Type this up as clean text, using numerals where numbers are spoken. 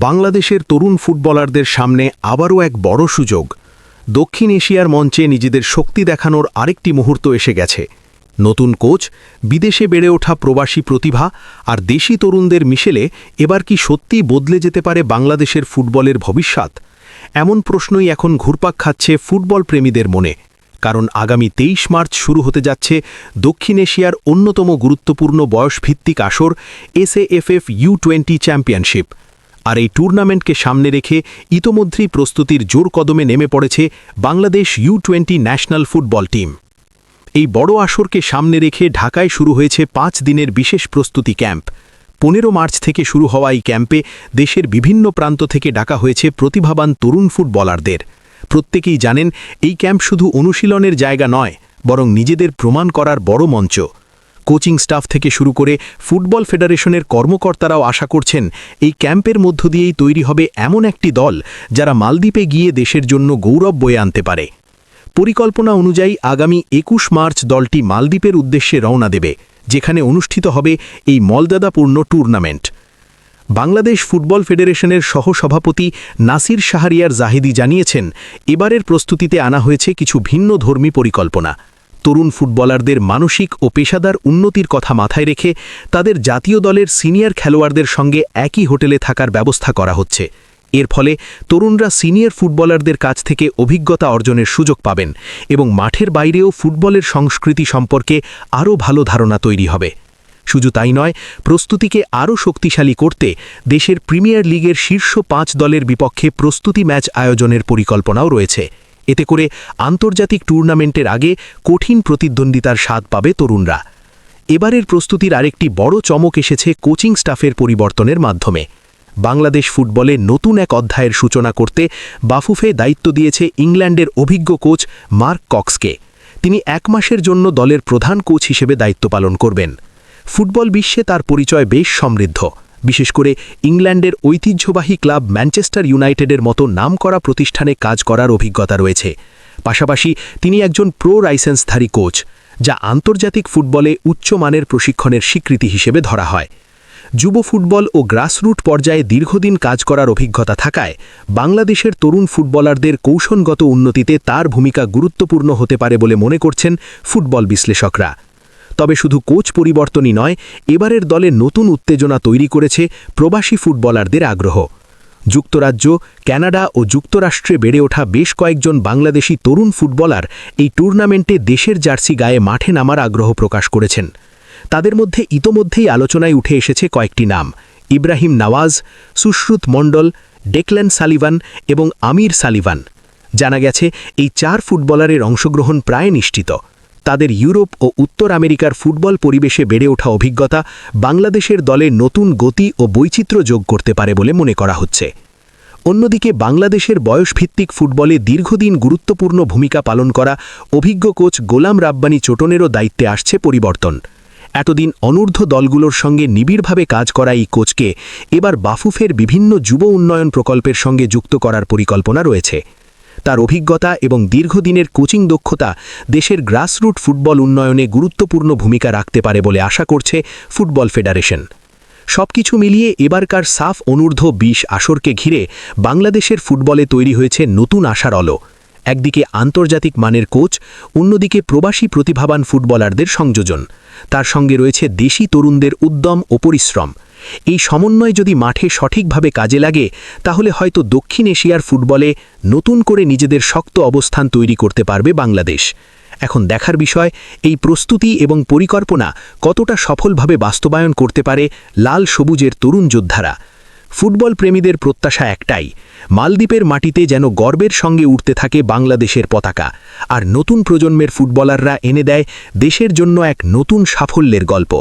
বাংলাদেশের তরুণ ফুটবলারদের সামনে আবারও এক বড় সুযোগ। দক্ষিণ এশিয়ার মঞ্চে নিজেদের শক্তি দেখানোর আরেকটি মুহূর্ত এসে গেছে। নতুন কোচ, বিদেশে বেড়ে ওঠা প্রবাসী প্রতিভা আর দেশি তরুণদের মিশেলে এবার কি সত্যি বদলে যেতে পারে বাংলাদেশের ফুটবলের ভবিষ্যৎ? এমন প্রশ্নই এখন ঘুরপাক খাচ্ছে ফুটবল প্রেমীদের মনে। কারণ আগামী 23 মার্চ শুরু হতে যাচ্ছে দক্ষিণ এশিয়ার অন্যতম গুরুত্বপূর্ণ বয়সভিত্তিক আসর SAFF U20 চ্যাম্পিয়নশিপ। আর এই টুর্নামেন্টকে সামনে রেখে ইতোমধ্যেই প্রস্তুতির জোর কদমে নেমে পড়েছে Bangladesh U20 national football team. এই বড় আসরকে সামনে রেখে ঢাকায় শুরু হয়েছে 5 দিনের বিশেষ প্রস্তুতি ক্যাম্প। 15 মার্চ থেকে শুরু হওয়া এই ক্যাম্পে দেশের বিভিন্ন প্রান্ত থেকে ডাকা হয়েছে প্রতিভাবান তরুণ ফুটবলারদের। প্রত্যেকেই জানেন এই ক্যাম্প শুধু অনুশীলনের জায়গা নয়, বরং নিজেদের প্রমাণ করার বড় মঞ্চ। কোচিং স্টাফ থেকে শুরু করে ফুটবল ফেডারেশনের কর্মকর্তারাও আশা করছেন এই ক্যাম্পের মধ্য দিয়েই তৈরি হবে এমন একটি দল যারা মালদ্বীপে গিয়ে দেশের জন্য গৌরব বয়ে আনতে পারে। পরিকল্পনা অনুযায়ী আগামী 21 মার্চ দলটি মালদ্বীপের উদ্দেশ্যে রওনা দেবে, যেখানে অনুষ্ঠিত হবে এই মর্যাদাপূর্ণ টুর্নামেন্ট। বাংলাদেশ ফুটবল ফেডারেশনের সহসভাপতি নাসির শাহরিয়ার জাহিদি জানিয়েছেন, এবারের প্রস্তুতিতে আনা হয়েছে কিছু ভিন্নধর্মী পরিকল্পনা। তরুণ ফুটবলারদের মানসিক ও পেশাদার উন্নতির কথা মাথায় রেখে তাদের জাতীয় দলের সিনিয়র খেলোয়াড়দের সঙ্গে একই হোটেলে থাকার ব্যবস্থা করা হচ্ছে। এর ফলে তরুণরা সিনিয়র ফুটবলারদের কাছ থেকে অভিজ্ঞতা অর্জনের সুযোগ পাবেন এবং মাঠের বাইরেও ফুটবলের সংস্কৃতি সম্পর্কে আরও ভালো ধারণা তৈরি হবে। শুধু তাই নয়, প্রস্তুতিকে আরও শক্তিশালী করতে দেশের প্রিমিয়ার লিগের শীর্ষ 5 দলের বিপক্ষে প্রস্তুতি ম্যাচ আয়োজনের পরিকল্পনাও রয়েছে। এতে করে আন্তর্জাতিক টুর্নামেন্টের আগে কঠিন প্রতিদ্বন্দ্বিতার স্বাদ পাবে তরুণরা। এবারের প্রস্তুতির আরেকটি বড় চমক এসেছে কোচিং স্টাফের পরিবর্তনের মাধ্যমে। বাংলাদেশ ফুটবলে নতুন এক অধ্যায়ের সূচনা করতে বাফুফে দায়িত্ব দিয়েছে ইংল্যান্ডের অভিজ্ঞ কোচ মার্ক কক্সকে। তিনি 1 মাসের জন্য দলের প্রধান কোচ হিসেবে দায়িত্ব পালন করবেন। ফুটবল বিশ্বে তার পরিচয় বেশ সমৃদ্ধ, বিশেষ করে ইংল্যান্ডের ঐতিহ্যবাহী ক্লাব ম্যানচেস্টার ইউনাইটেডের মতো নামকরা প্রতিষ্ঠানে কাজ করার অভিজ্ঞতা রয়েছে। পাশাপাশি তিনি একজন প্রো লাইসেন্সধারী কোচ, যা আন্তর্জাতিক ফুটবলে উচ্চমানের প্রশিক্ষণের স্বীকৃতি হিসেবে ধরা হয়। যুব ফুটবল ও গ্রাসরুট পর্যায়ে দীর্ঘদিন কাজ করার অভিজ্ঞতা থাকায় বাংলাদেশের তরুণ ফুটবলারদের কৌশলগত উন্নতিতে তার ভূমিকা গুরুত্বপূর্ণ হতে পারে বলে মনে করছেন ফুটবল বিশ্লেষকরা। তবে শুধু কোচ পরিবর্তনই নয়, এবারের দলে নতুন উত্তেজনা তৈরি করেছে প্রবাসী ফুটবলারদের আগ্রহ। যুক্তরাজ্য, কানাডা ও যুক্তরাষ্ট্রে বেড়ে ওঠা বেশ কয়েকজন বাংলাদেশি তরুণ ফুটবলার এই টুর্নামেন্টে দেশের জার্সি গায়ে মাঠে নামার আগ্রহ প্রকাশ করেছেন। তাদের মধ্যে ইতোমধ্যেই আলোচনায় উঠে এসেছে কয়েকটি নাম: ইব্রাহিম নওয়াজ, সুশ্রুত মণ্ডল, ডেকল্যান সালিভান এবং আমির সালিভান। জানা গেছে এই 4 ফুটবলারের অংশগ্রহণ প্রায় নিশ্চিত। তাদের ইউরোপ ও উত্তর আমেরিকার ফুটবল পরিবেশে বেড়ে ওঠা অভিজ্ঞতা বাংলাদেশের দলে নতুন গতি ও বৈচিত্র্য যোগ করতে পারে বলে মনে করা হচ্ছে। অন্যদিকে বাংলাদেশের বয়সভিত্তিক ফুটবলে দীর্ঘদিন গুরুত্বপূর্ণ ভূমিকা পালন করা অভিজ্ঞ কোচ গোলাম রাব্বানী চোটনেরও দায়িত্বে আসছে পরিবর্তন। এতদিন অনূর্ধ্ব দলগুলোর সঙ্গে নিবিড়ভাবে কাজ করা এই কোচকে এবার বাফুফের বিভিন্ন যুব উন্নয়ন প্রকল্পের সঙ্গে যুক্ত করার পরিকল্পনা রয়েছে। তার অভিজ্ঞতা এবং দীর্ঘদিনের কোচিং দক্ষতা দেশের গ্রাসরুট ফুটবল উন্নয়নে গুরুত্বপূর্ণ ভূমিকা রাখতে পারে বলে আশা করছে ফুটবল ফেডারেশন। সবকিছু মিলিয়ে এবারকার সাফ অনূর্ধ্ব 20 আসরকে ঘিরে বাংলাদেশের ফুটবলে তৈরি হয়েছে নতুন আশার আলো। একদিকে আন্তর্জাতিক মানের কোচ, অন্যদিকে প্রবাসী প্রতিভাবান ফুটবলারদের সংযোজন। তার সঙ্গে রয়েছে দেশি তরুণদের উদ্যম ও পরিশ্রম। এই সমন্বয় যদি মাঠে সঠিকভাবে কাজে লাগে, তাহলে হয়তো দক্ষিণ এশিয়ার ফুটবলে নতুন করে নিজেদের শক্ত অবস্থান তৈরি করতে পারবে বাংলাদেশ। এখন দেখার বিষয়, এই প্রস্তুতি এবং পরিকল্পনা কতটা সফলভাবে বাস্তবায়ন করতে পারে লাল সবুজের তরুণ যোদ্ধারা। ফুটবল প্রেমীদের প্রত্যাশা একটাই, মালদ্বীপের মাটিতে যেন গর্বের সঙ্গে উঠতে থাকে বাংলাদেশের পতাকা, আর নতুন প্রজন্মের ফুটবলাররা এনে দেয় দেশের জন্য এক নতুন সাফল্যের গল্প।